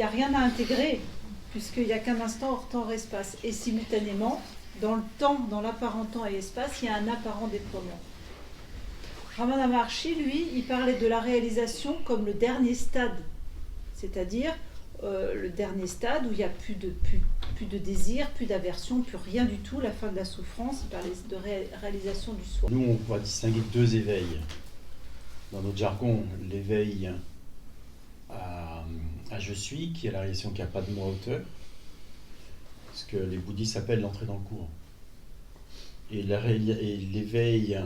n'y a rien à intégrer, puisqu'il n'y a qu'un instant hors temps, hors espace. Et simultanément, dans le temps, dans l'apparent temps et espace, il y a un apparent déploiement. Ramana Maharshi, lui, il parlait de la réalisation comme le dernier stade, c'est-à-dire le dernier stade où il n'y a plus de désir, plus d'aversion, plus rien du tout, la fin de la souffrance. Il parlait de réalisation du soi. Nous, on va distinguer deux éveils. Dans notre jargon, l'éveil à je suis, qui est la réalisation qui n'a pas de moi auteur, ce que les bouddhistes appellent l'entrée dans le courant. Et l'éveil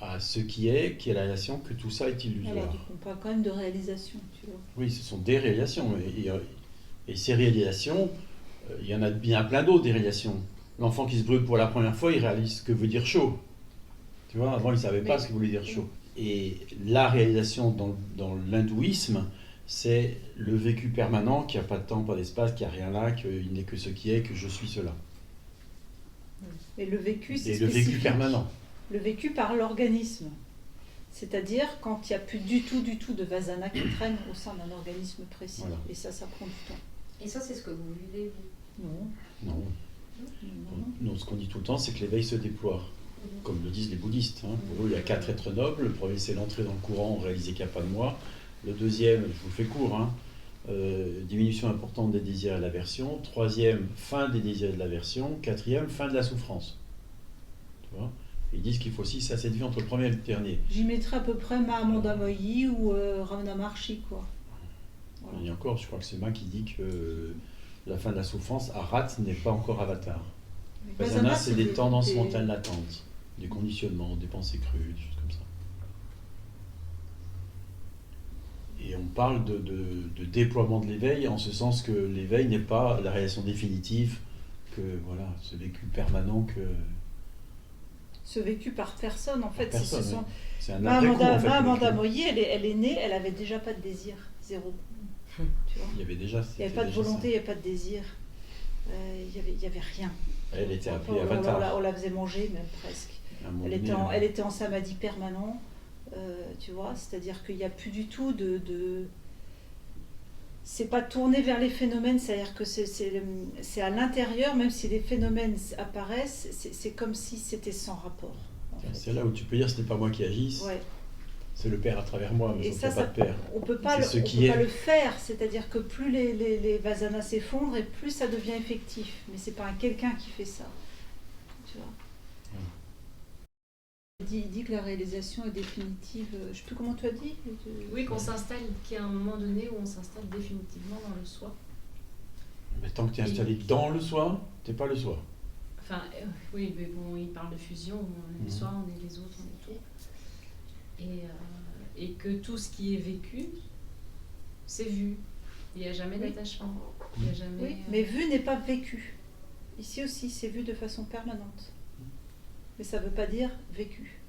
à ce qui est la réalisation que tout ça est illusoire. Alors, on parle quand même de réalisation, tu vois. Oui, ce sont des réalisations. Et ces réalisations, il y en a bien plein d'autres des réalisations. L'enfant qui se brûle pour la première fois, il réalise ce que veut dire chaud. Tu vois, avant, il ne savait pas ce que voulait dire chaud. Et la réalisation dans l'hindouisme, c'est le vécu permanent, qui n'a pas de temps, pas d'espace, qui n'a rien là, qu'il n'est que ce qui est, que je suis cela. Et le vécu, c'est et le vécu permanent. Le vécu par l'organisme. C'est-à-dire quand il n'y a plus du tout de vasana qui traîne au sein d'un organisme précis. Voilà. Et ça prend du temps. Et ça, c'est ce que vous vivez, vous? Non. Non, ce qu'on dit tout le temps, c'est que l'éveil se déploie. Comme le disent les bouddhistes. Pour eux, il y a 4 êtres nobles. Le premier, c'est l'entrée dans le courant, réaliser qu'il n'y a pas de moi. Le deuxième, je vous le fais court, diminution importante des désirs et de l'aversion. Troisième, fin des désirs et de l'aversion. Quatrième, fin de la souffrance. Tu vois ? Ils disent qu'il faut 6 à 7 vies entre le premier et le dernier. J'y mettrais à peu près Mahamanda Moyi ou Ramana Maharshi, quoi. Voilà. Et encore, je crois que c'est moi qui dit que la fin de la souffrance, Arat n'est pas encore avatar. Vasana, c'est des tendances mentales latentes, des conditionnements, des pensées crues, des choses comme ça. Et on parle de déploiement de l'éveil, en ce sens que l'éveil n'est pas la réalisation définitive, que voilà, ce vécu permanent que... Ce vécu par personne, en fait. Personne, c'est un après-coup, en fait. Mahamanda Moyi, elle est née, elle avait déjà pas de désir, zéro. Tu vois, il y avait déjà... Il n'y avait pas de volonté, il n'y avait pas de désir. Il y avait rien. Elle était appelée avatar. On la faisait manger, même presque. Elle était en samadhi permanent, tu vois, c'est-à-dire qu'il n'y a plus du tout de... C'est pas tourné vers les phénomènes, c'est-à-dire que c'est à l'intérieur, même si les phénomènes apparaissent, c'est comme si c'était sans rapport. C'est là où tu peux dire ce n'est pas moi qui agisse, c'est le Père à travers moi, mais ça, pas de Père. On ne peut pas le faire, c'est-à-dire que plus les vasanas s'effondrent et plus ça devient effectif, mais c'est pas quelqu'un qui fait ça. Tu vois. Il dit que la réalisation est définitive. Je ne sais plus comment tu as dit. Oui, qu'on s'installe, qu'il y a un moment donné où on s'installe définitivement dans le soi. Mais tant que tu es installé dans le soi, tu n'es pas le soi. Enfin, oui, mais bon, il parle de fusion, on est le soi, on est les autres, on est tout. Et que tout ce qui est vécu, c'est vu. Il n'y a jamais d'attachement. Il y a jamais, oui, mais vu n'est pas vécu. Ici aussi, c'est vu de façon permanente. Mais ça ne veut pas dire vécu.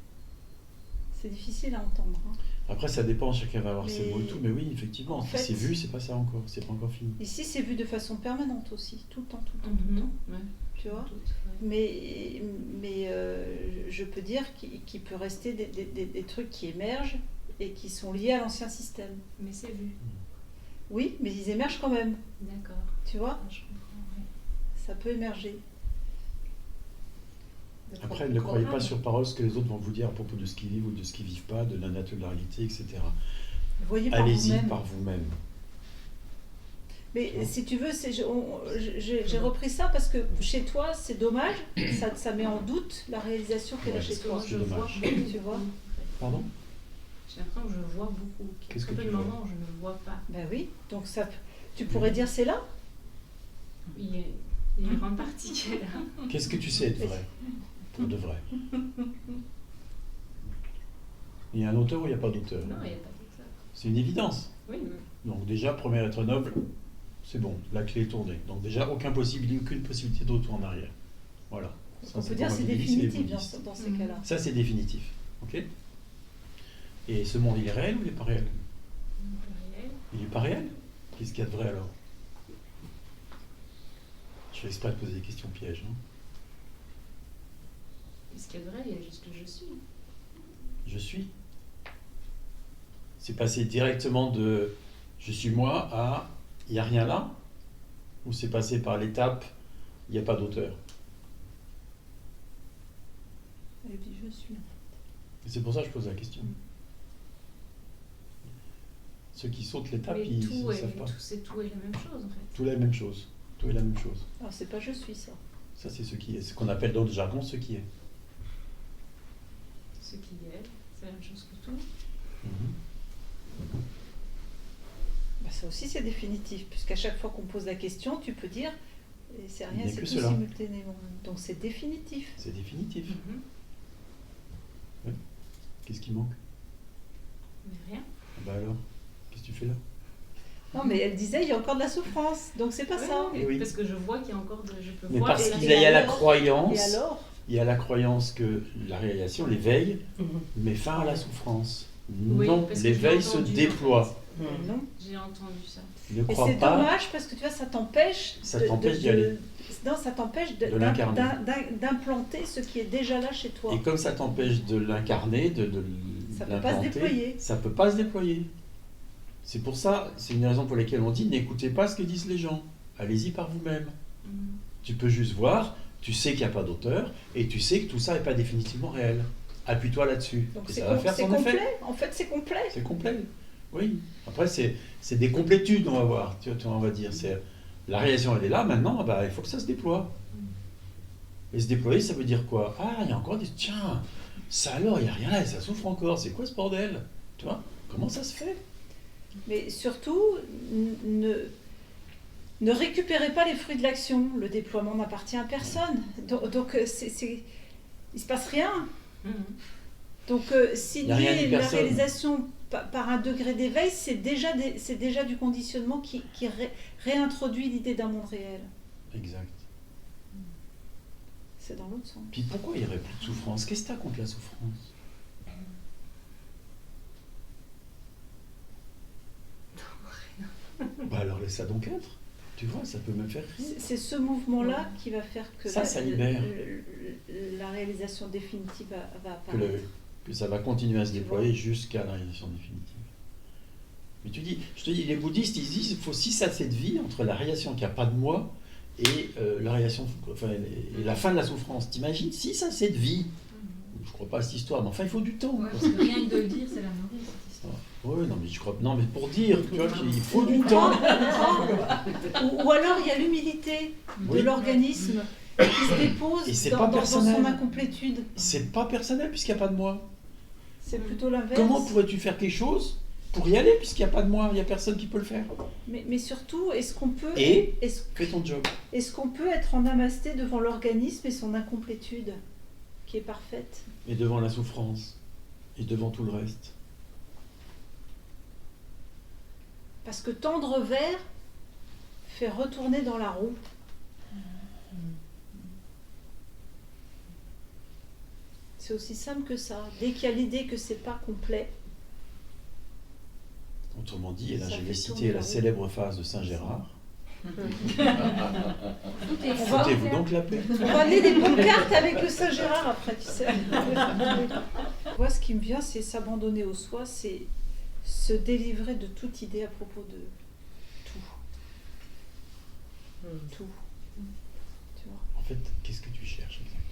C'est difficile à entendre. Après, ça dépend, chacun va avoir ses mots et tout, mais oui, effectivement, si c'est vu, c'est pas ça encore, c'est pas encore fini. Ici, c'est vu de façon permanente aussi, tout le temps. Ouais. Tu vois, mais je peux dire qu'il peut rester des trucs qui émergent et qui sont liés à l'ancien système. Mais c'est vu. Oui, mais ils émergent quand même. D'accord. Tu vois, je comprends, ouais. Ça peut émerger. Après, ne croyez pas sur parole ce que les autres vont vous dire à propos de ce qu'ils vivent ou de ce qu'ils ne vivent pas, de la nature de la réalité, etc. Allez-y par vous-même. Mais si tu veux, j'ai repris ça parce que chez toi, c'est dommage, ça met en doute la réalisation qu'elle a chez toi. Je vois, tu vois. Pardon ? J'ai l'impression que je vois beaucoup. Qu'est-ce que tu vois ? Moment où je ne vois pas. Ben oui, donc ça, tu pourrais dire c'est là ? Il y a une grande partie qui est là. Qu'est-ce que tu sais être vrai ? Pour de vrai. Il y a un auteur ou il n'y a pas d'auteur ? Non, il n'y a pas d'auteur. C'est une évidence. Oui. Donc déjà, premier être noble, c'est bon, la clé est tournée. Donc déjà, aucune possibilité de retour en arrière. Voilà. On peut dire que c'est définitif dans ces cas-là. Ça, c'est définitif. Ok ? Et ce monde, il est réel ou il n'est pas réel ? Il n'est pas réel ? Qu'est-ce qu'il y a de vrai alors ? Je fais exprès de poser des questions pièges. Qu'est-ce qu'il y a de vrai ? Il y a juste que je suis. Je suis. C'est passé directement de je suis moi à il n'y a rien là, ou c'est passé par l'étape, il n'y a pas d'auteur. Elle dit je suis. Et c'est pour ça que je pose la question. Ceux qui sautent l'étape, Mais ils tout ne est, savent pas. tout est la même chose en fait. Tout est la même chose. Tout est la même chose. Alors c'est pas je suis ça. Ça, c'est ce qui est. Ce qu'on appelle dans le jargon ce qui est. Ce qui est, c'est la même chose que tout. Mhm. Bah, ça aussi c'est définitif, puisqu'à chaque fois qu'on pose la question, tu peux dire et c'est Il rien, n'y a c'est que tout cela. simultanément. Donc c'est définitif. C'est définitif. Mhm. Qu'est-ce qui manque? Mais rien. Ah bah alors, qu'est-ce que tu fais là? Non mais elle disait il y a encore de la souffrance, donc c'est pas ça. Oui, Eh oui. parce que je vois qu'il y a encore de. Je peux Mais voir. parce et qu'il la- y a la alors croyance. Et alors Il y a la croyance que la réalisation, l'éveil, Mhm. met fin à la souffrance. Oui, Non, parce que l'éveil j'ai se entendu, déploie. Mhm. Non. J'ai entendu ça. Ne Et crois c'est pas. dommage parce que tu vois, ça t'empêche Ça t'empêche d'y aller. Non, ça t'empêche De l'incarner. d'implanter ce qui est déjà là chez toi. Et comme ça t'empêche de l'incarner, de Ça peut pas se l'implanter, déployer. ça peut pas se déployer. C'est pour ça, c'est une raison pour laquelle on dit n'écoutez pas ce que disent les gens. Allez-y par vous-même. Mhm. Tu peux juste voir, tu sais qu'il n'y a pas d'auteur, et tu sais que tout ça n'est pas définitivement réel. Appuie-toi là-dessus. Donc Et c'est ça va faire c'est son effet. complet. En fait, c'est complet. C'est complet. Oui. Après, c'est des complétudes, on va voir. Tu vois, on va dire. La réalisation, elle est là, maintenant, bah, il faut que ça se déploie. Et se déployer, ça veut dire quoi? Ah, il y a encore des... Tiens, ça alors, il n'y a rien là, et ça souffre encore. C'est quoi ce bordel? Tu vois? Comment ça se fait? Mais surtout, ne récupérez pas les fruits de l'action. Le déploiement n'appartient à personne. Donc il ne se passe rien. Mhm. Donc signer Y a rien ni la personne. réalisation par un degré d'éveil, c'est déjà du conditionnement qui réintroduit l'idée d'un monde réel. Exact. C'est dans l'autre sens. Puis pourquoi il n'y aurait plus de souffrance? Qu'est-ce que tu as contre la souffrance? Bah alors laisse ça donc être. Tu vois, ça peut me faire rire. C'est ce mouvement-là qui va faire que Ça libère. la réalisation définitive va Que, apparaître. que ça va continuer à se Tu déployer vois. jusqu'à la réalisation définitive. Mais je te dis, les bouddhistes, ils disent qu'il faut 6 à 7 vies entre la réalisation qu'il n'y a pas de moi et la réalisation, enfin, et la fin de la souffrance. T'imagines 6 à 7 vies? Je crois pas à cette histoire, mais enfin il faut du temps. Ouais, quoi. parce que rien que de le dire, c'est la nourrir, cette histoire. Oui, non mais je crois. Non mais pour dire, tu vois, qu'il faut du temps. Ou alors il y a l'humilité de Oui. l'organisme qui se dépose Et c'est dans, pas dans son personnel. incomplétude. C'est pas personnel puisqu'il n'y a pas de moi. C'est plutôt l'inverse. Comment pourrais-tu faire quelque chose pour y aller puisqu'il n'y a pas de moi? Il n'y a personne qui peut le faire. Mais surtout, est-ce qu'on peut Et est-ce fais ton job. est-ce qu'on peut être en namasté devant l'organisme et son incomplétude qui est parfaite? Et devant la souffrance. Et devant tout le reste. Parce que tendre vers fait retourner dans la roue. C'est aussi simple que ça. Dès qu'il y a l'idée que c'est pas complet, Autrement dit, et là Ça je vais fait citer tourner la la roue. célèbre phrase de Saint Gérard. Foutez-vous. Foutez-vous donc la paix. on va amener des pancartes avec le Saint-Gérard après, tu sais. Moi, ce qui me vient, c'est s'abandonner au soi, c'est se délivrer de toute idée à propos de tout. Tout. Tu vois. En fait, qu'est-ce que tu cherches exactement?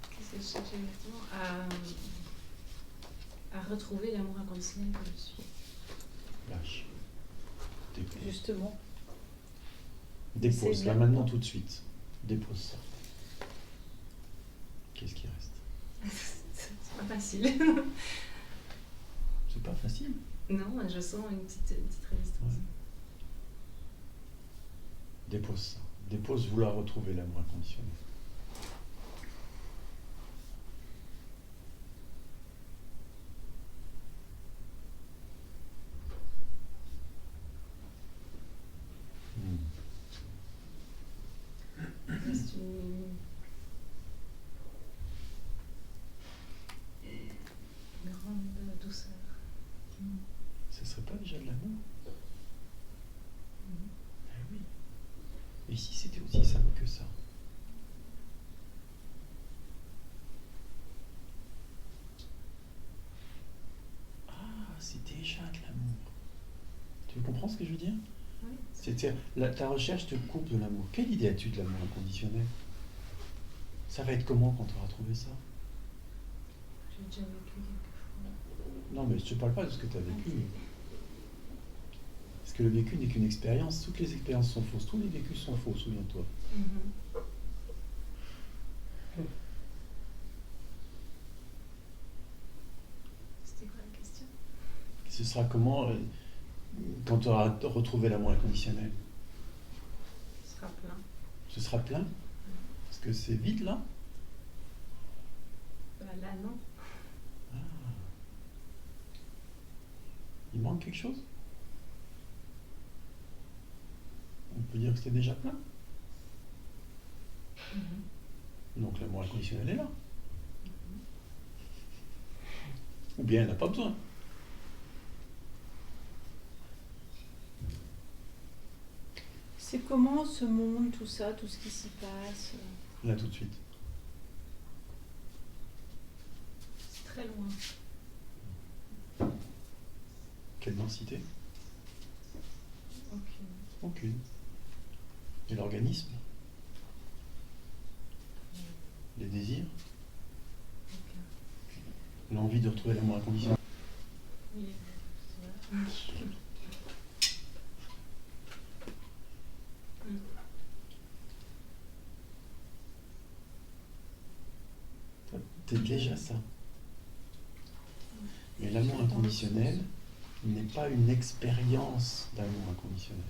Qu'est-ce que je cherche exactement à retrouver l'amour inconditionnel que je suis. Lâche. Dépose. Justement. Dépose, C'est là bien. maintenant tout de suite. Dépose ça. Qu'est-ce qui reste? C'est pas facile. C'est pas facile. Non, je sens une petite résistance. Ouais. Dépose ça. Dépose vouloir retrouver l'amour inconditionnel. C'est une grande douceur. Ce serait pas déjà de l'amour? Eh oui. Et si c'était aussi simple que ça? c'est déjà de l'amour. Tu comprends ce que je veux dire? Oui. C'est-à-dire, ta recherche te coupe de l'amour. Quelle idée as-tu de l'amour inconditionnel? Ça va être comment quand tu auras trouvé ça? J'ai déjà vécu quelques Non, mais je ne te parle pas de ce que tu as vécu. Parce que le vécu n'est qu'une expérience. Toutes les expériences sont fausses. Tous les vécus sont faux, souviens-toi. fois. C'était quoi la question? Ce sera comment quand tu auras retrouvé l'amour inconditionnel? Ce sera plein. Ce sera plein? Parce que c'est vide là? Là, non. Ah. Il manque quelque chose? On peut dire que c'est déjà plein. Donc l'amour inconditionnel est là. Ou bien elle n'a pas besoin. C'est comment ce monde, tout ça, tout ce qui s'y passe? Là tout de suite. C'est très loin. Quelle densité? Aucune. Aucune. Et l'organisme? Les désirs? Aucun. L'envie de retrouver l'amour inconditionnel? Oui, c'est vrai. C'est déjà ça. Mais l'amour inconditionnel n'est pas une expérience d'amour inconditionnel.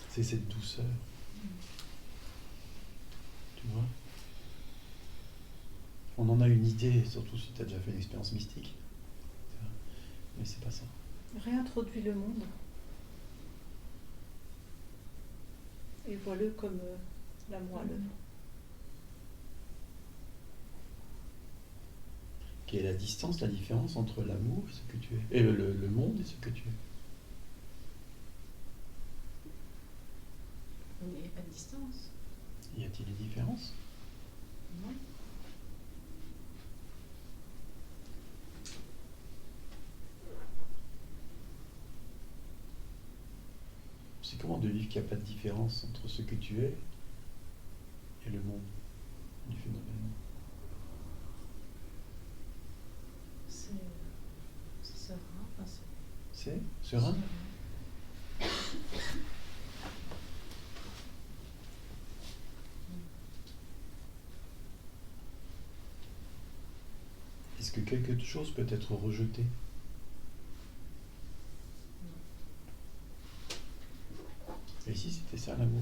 C'est cette douceur. Tu vois? On en a une idée, surtout si tu as déjà fait une expérience mystique. Mais c'est pas ça. Réintroduis le monde. Et vois-le comme l'amour à l'œuvre. Quelle est la distance, la différence entre l'amour et ce que tu es? Et le monde et ce que tu es? Il n'y a pas de distance. Y a-t-il des différences? Non. C'est comment de vivre qu'il n'y a pas de différence entre ce que tu es et le monde du phénomène? C'est serein. Enfin, C'est serein? Est-ce que quelque chose peut être rejeté? Et si c'était ça l'amour?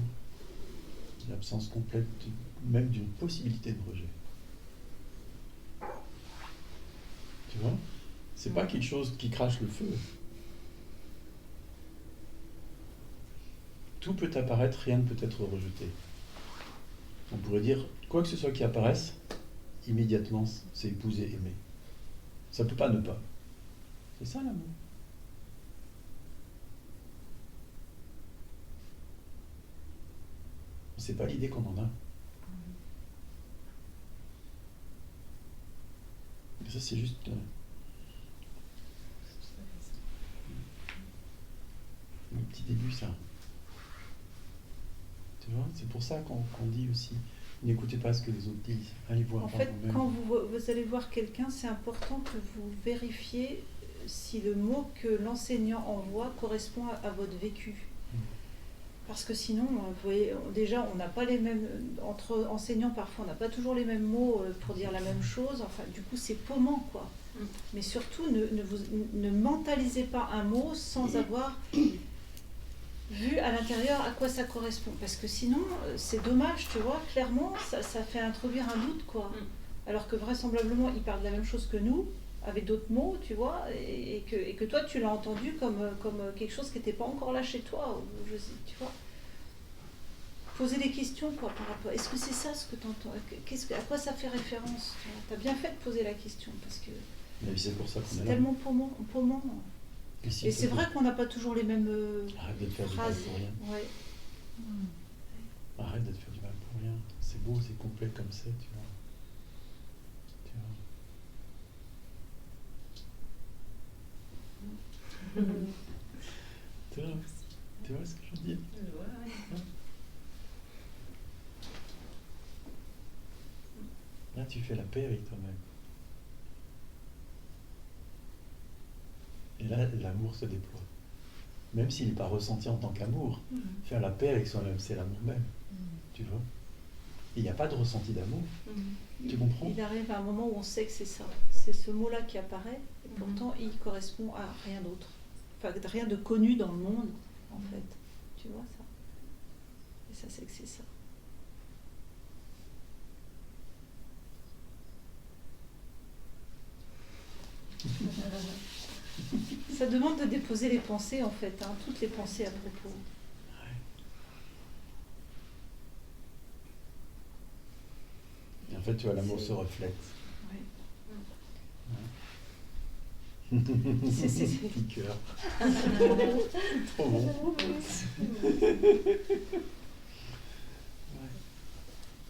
L'absence complète même d'une possibilité de rejet. Tu vois? C'est pas quelque chose qui crache le feu. Tout peut apparaître, rien ne peut être rejeté. On pourrait dire, quoi que ce soit qui apparaisse, immédiatement, c'est épouser, aimer. Ça peut pas ne pas. C'est ça l'amour. C'est pas l'idée qu'on en a. Et ça, c'est juste le petit début, ça. Tu vois, c'est pour ça qu'on dit aussi, n'écoutez pas ce que les autres disent, allez voir En par fait, vous-même. quand vous allez voir quelqu'un, c'est important que vous vérifiez si le mot que l'enseignant envoie correspond à votre vécu. Parce que sinon, vous voyez, déjà, on n'a pas les mêmes... Entre enseignants, parfois, on n'a pas toujours les mêmes mots pour dire la même chose. Enfin, du coup, c'est paumant, quoi. Mais surtout, ne mentalisez pas un mot sans avoir vu à l'intérieur à quoi ça correspond. Parce que sinon, c'est dommage, tu vois, clairement, ça fait introduire un doute, quoi. Alors que vraisemblablement, il parle de la même chose que nous, avec d'autres mots, tu vois, et que toi, tu l'as entendu comme quelque chose qui n'était pas encore là chez toi, ou je sais, tu vois. Poser des questions, quoi, par rapport. Est-ce que c'est ça ce que tu entends? À quoi ça fait référence? Tu as bien fait de poser la question, parce que Mais c'est pour ça qu'on c'est est là. tellement paumant. Et c'est vrai qu'on n'a pas toujours les mêmes Arrête de te faire du mal phrases. pour rien. Ouais. Arrête de te faire du mal pour rien. C'est beau, c'est complet comme c'est, tu vois. Tu vois. Tu vois ce que je veux dire? Ouais. Là, tu fais la paix avec toi-même. Et là, l'amour se déploie. Même s'il n'est pas ressenti en tant qu'amour, faire la paix avec soi-même, c'est l'amour même. Tu vois? Il n'y a pas de ressenti d'amour. Tu comprends? Il arrive à un moment où on sait que c'est ça. C'est ce mot-là qui apparaît, et pourtant il correspond à rien d'autre. Enfin, rien de connu dans le monde, en fait. Tu vois ça? Et ça, c'est que c'est ça. Ça demande de déposer les pensées, en fait, hein, toutes les pensées à propos. Et en fait, tu vois, l'amour se reflète. Ouais. C'est petit cœur. Trop bon.